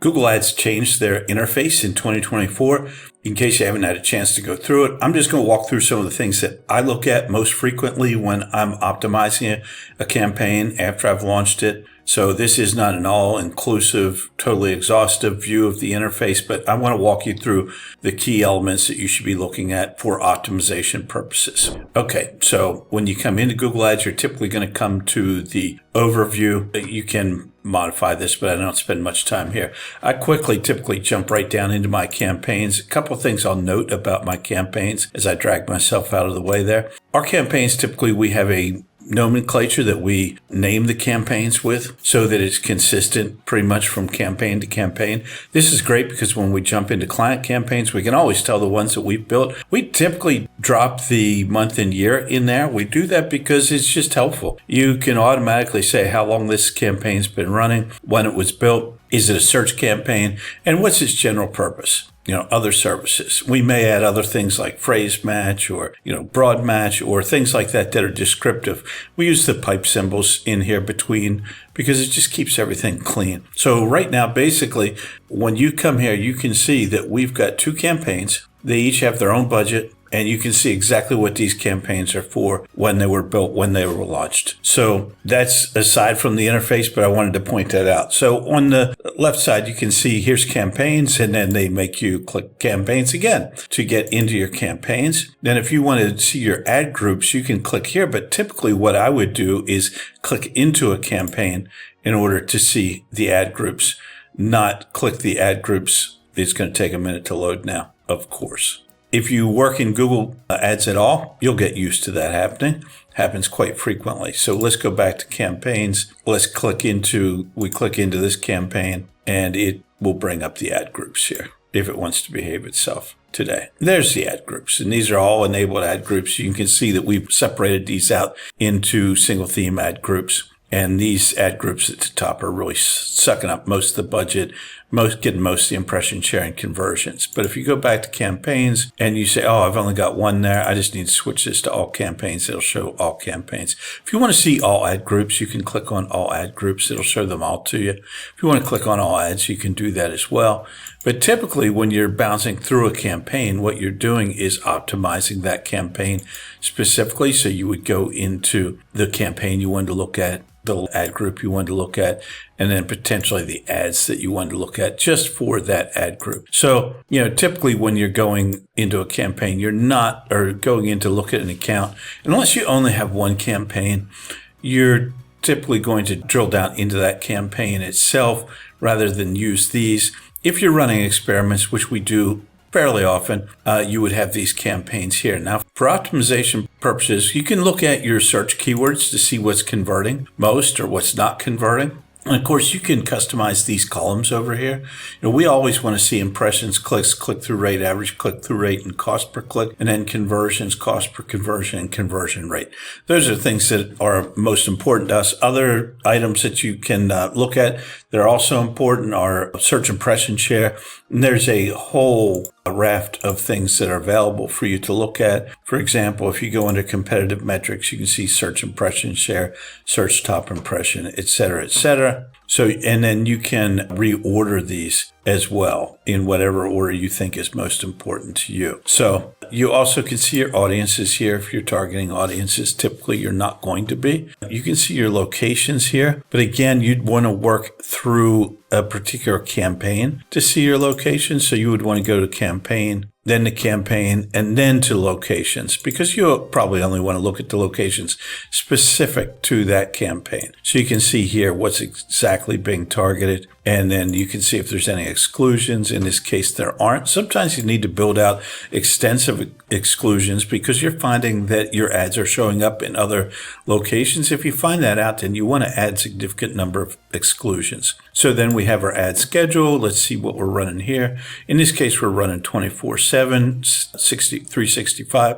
Google Ads changed their interface in 2024. In case you haven't had a chance to go through it, I'm just going to walk through some of the things that I look at most frequently when I'm optimizing a campaign after I've launched it. So this is not an all-inclusive, totally exhaustive view of the interface, but I want to walk you through the key elements that you should be looking at for optimization purposes. Okay, so when you come into Google Ads, you're typically going to come to the overview. You can modify this, but I don't spend much time here. I typically jump right down into my campaigns. A couple of things I'll note about my campaigns as I drag myself out of the way there. Our campaigns, typically we have a nomenclature that we name the campaigns with so that it's consistent pretty much from campaign to campaign. This is great because when we jump into client campaigns, we can always tell the ones that we've built. We typically drop the month and year in there. We do that because it's just helpful. You can automatically say how long this campaign's been running, when it was built, is it a search campaign, and what's its general purpose. Other services. We may add other things like phrase match or, broad match or things like that are descriptive. We use the pipe symbols in here between because it just keeps everything clean. So right now, basically, when you come here, you can see that we've got two campaigns. They each have their own budget. And you can see exactly what these campaigns are for, when they were built, when they were launched. So that's aside from the interface, but I wanted to point that out. So on the left side, you can see here's campaigns, and then they make you click campaigns again to get into your campaigns. Then if you want to see your ad groups, you can click here. But typically what I would do is click into a campaign in order to see the ad groups, not click the ad groups. It's going to take a minute to load now, of course. If you work in Google Ads at all, you'll get used to that happening. Happens quite frequently. So let's go back to campaigns. We click into this campaign, and it will bring up the ad groups here if it wants to behave itself today. There's the ad groups, and these are all enabled ad groups. You can see that we've separated these out into single theme ad groups. And these ad groups at the top are really sucking up most of the budget, getting most of the impression sharing conversions. But if you go back to campaigns and you say, I've only got one there, I just need to switch this to all campaigns. It'll show all campaigns. If you want to see all ad groups, you can click on all ad groups. It'll show them all to you. If you want to click on all ads, you can do that as well. But typically when you're bouncing through a campaign, what you're doing is optimizing that campaign specifically. So you would go into the campaign you wanted to look at, the ad group you wanted to look at, and then potentially the ads that you wanted to look at just for that ad group. So, typically when you're going into a campaign, or going in to look at an account, unless you only have one campaign, you're typically going to drill down into that campaign itself rather than use these. If you're running experiments, which we do fairly often, you would have these campaigns here. Now, for optimization purposes, you can look at your search keywords to see what's converting most or what's not converting. And of course, you can customize these columns over here. We always want to see impressions, clicks, click-through rate, average click-through rate, and cost per click, and then conversions, cost per conversion, and conversion rate. Those are things that are most important to us. Other items that you can look at that are also important are search impression share. And there's a whole raft of things that are available for you to look at. For example, if you go under competitive metrics, you can see search impression share, search top impression, et cetera, et cetera. So, and then you can reorder these as well in whatever order you think is most important to you. So you also can see your audiences here. If you're targeting audiences, typically you're not going to be. You can see your locations here, but again, you'd want to work through a particular campaign to see your location. So you would want to go to campaign, then to campaign, and then to locations, because you'll probably only want to look at the locations specific to that campaign. So you can see here what's exactly being targeted, and then you can see if there's any exclusions. In this case, there aren't. Sometimes you need to build out extensive exclusions because you're finding that your ads are showing up in other locations. If you find that out, then you want to add significant number of exclusions. So then we have our ad schedule. Let's see what we're running here. In this case, we're running 24/7. 24/7, 365.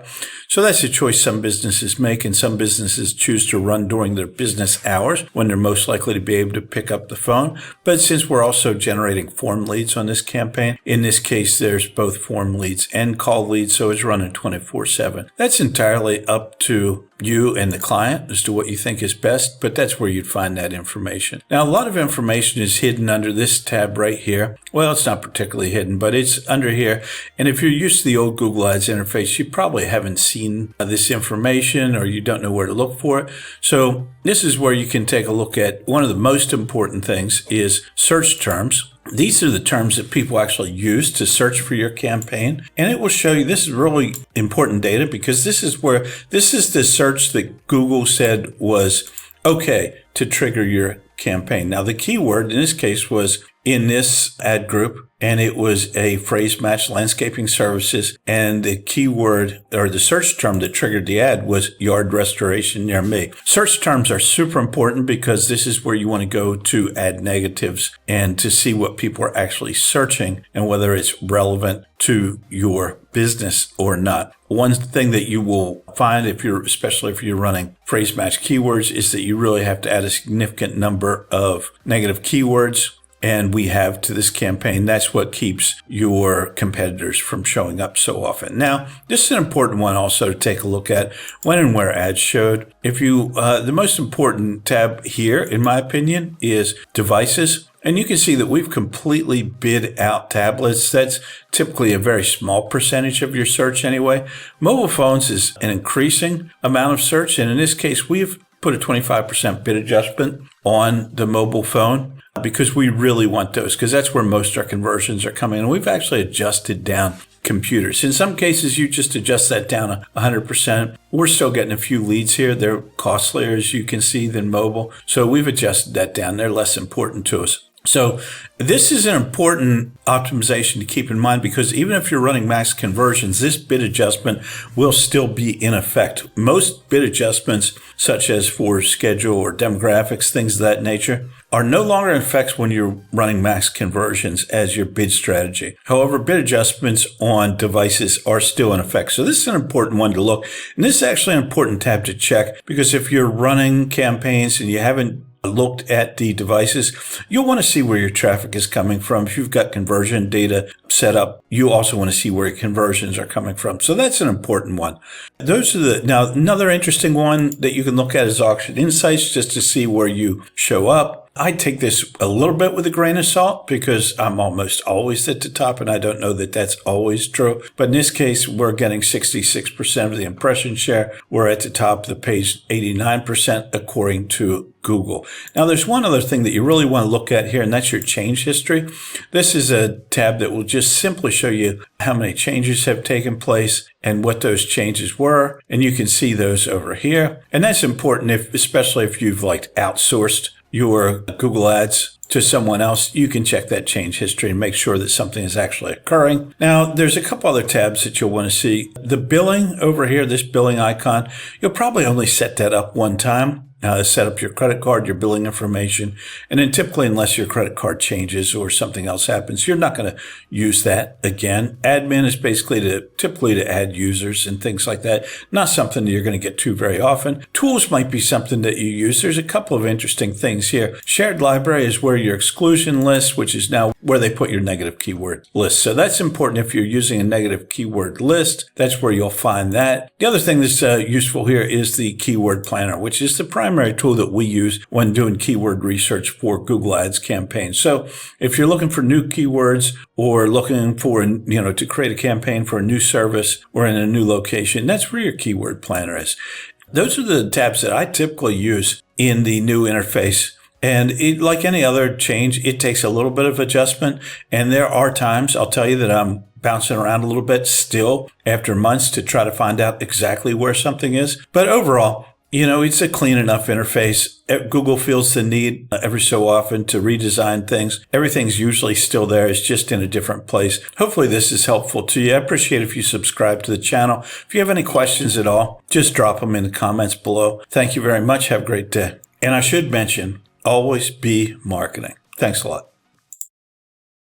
So that's a choice some businesses make, and some businesses choose to run during their business hours when they're most likely to be able to pick up the phone. But since we're also generating form leads on this campaign, in this case, there's both form leads and call leads, so it's running 24/7. That's entirely up to you and the client as to what you think is best, but that's where you'd find that information. Now, a lot of information is hidden under this tab right here. Well, it's not particularly hidden, but it's under here. And if you're used to the old Google Ads interface, you probably haven't seen this information, or you don't know where to look for it. So this is where you can take a look at one of the most important things is search terms. These are the terms that people actually use to search for your campaign. And it will show you, this is really important data, because this is the search that Google said was okay to trigger your campaign. Now, the keyword in this case was in this ad group, and it was a phrase match landscaping services. And the keyword or the search term that triggered the ad was yard restoration near me. Search terms are super important because this is where you want to go to add negatives and to see what people are actually searching and whether it's relevant to your business or not. One thing that you will find especially if you're running phrase match keywords, is that you really have to add a significant number of negative keywords. And we have to this campaign. That's what keeps your competitors from showing up so often. Now, this is an important one also to take a look at when and where ads showed. The most important tab here, in my opinion, is devices. And you can see that we've completely bid out tablets. That's typically a very small percentage of your search anyway. Mobile phones is an increasing amount of search. And in this case, we've put a 25% bid adjustment on the mobile phone, because we really want those, because that's where most of our conversions are coming. And we've actually adjusted down computers. In some cases, you just adjust that down 100%. We're still getting a few leads here. They're costlier, as you can see, than mobile. So we've adjusted that down. They're less important to us. So this is an important optimization to keep in mind, because even if you're running max conversions, this bid adjustment will still be in effect. Most bid adjustments, such as for schedule or demographics, things of that nature, are no longer in effect when you're running max conversions as your bid strategy. However, bid adjustments on devices are still in effect. So this is an important one to look. And this is actually an important tab to check, because if you're running campaigns and you haven't looked at the devices, you'll want to see where your traffic is coming from. If you've got conversion data set up, you also want to see where your conversions are coming from. So that's an important one. Now, another interesting one that you can look at is Auction Insights, just to see where you show up. I take this a little bit with a grain of salt, because I'm almost always at the top, and I don't know that that's always true. But in this case, we're getting 66% of the impression share. We're at the top of the page, 89%, according to Google. Now, there's one other thing that you really want to look at here, and that's your change history. This is a tab that will just simply show you how many changes have taken place and what those changes were. And you can see those over here. And that's important, especially if you've outsourced your Google Ads to someone else. You can check that change history and make sure that something is actually occurring. Now, there's a couple other tabs that you'll want to see. The billing over here, this billing icon, you'll probably only set that up one time. Set up your credit card, your billing information, and then typically, unless your credit card changes or something else happens, you're not going to use that again. Admin is basically typically to add users and things like that. Not something that you're going to get to very often. Tools might be something that you use. There's a couple of interesting things here. Shared library is where your exclusion list, which is now where they put your negative keyword list. So that's important if you're using a negative keyword list. That's where you'll find that. The other thing that's useful here is the keyword planner, which is the primary tool that we use when doing keyword research for Google Ads campaigns. So if you're looking for new keywords or looking for, to create a campaign for a new service or in a new location, that's where your keyword planner is. Those are the tabs that I typically use in the new interface. And like any other change, it takes a little bit of adjustment. And there are times, I'll tell you, that I'm bouncing around a little bit still after months to try to find out exactly where something is. But overall, it's a clean enough interface. Google feels the need every so often to redesign things. Everything's usually still there. It's just in a different place. Hopefully this is helpful to you. I appreciate if you subscribe to the channel. If you have any questions at all, just drop them in the comments below. Thank you very much. Have a great day. And I should mention, always be marketing. Thanks a lot.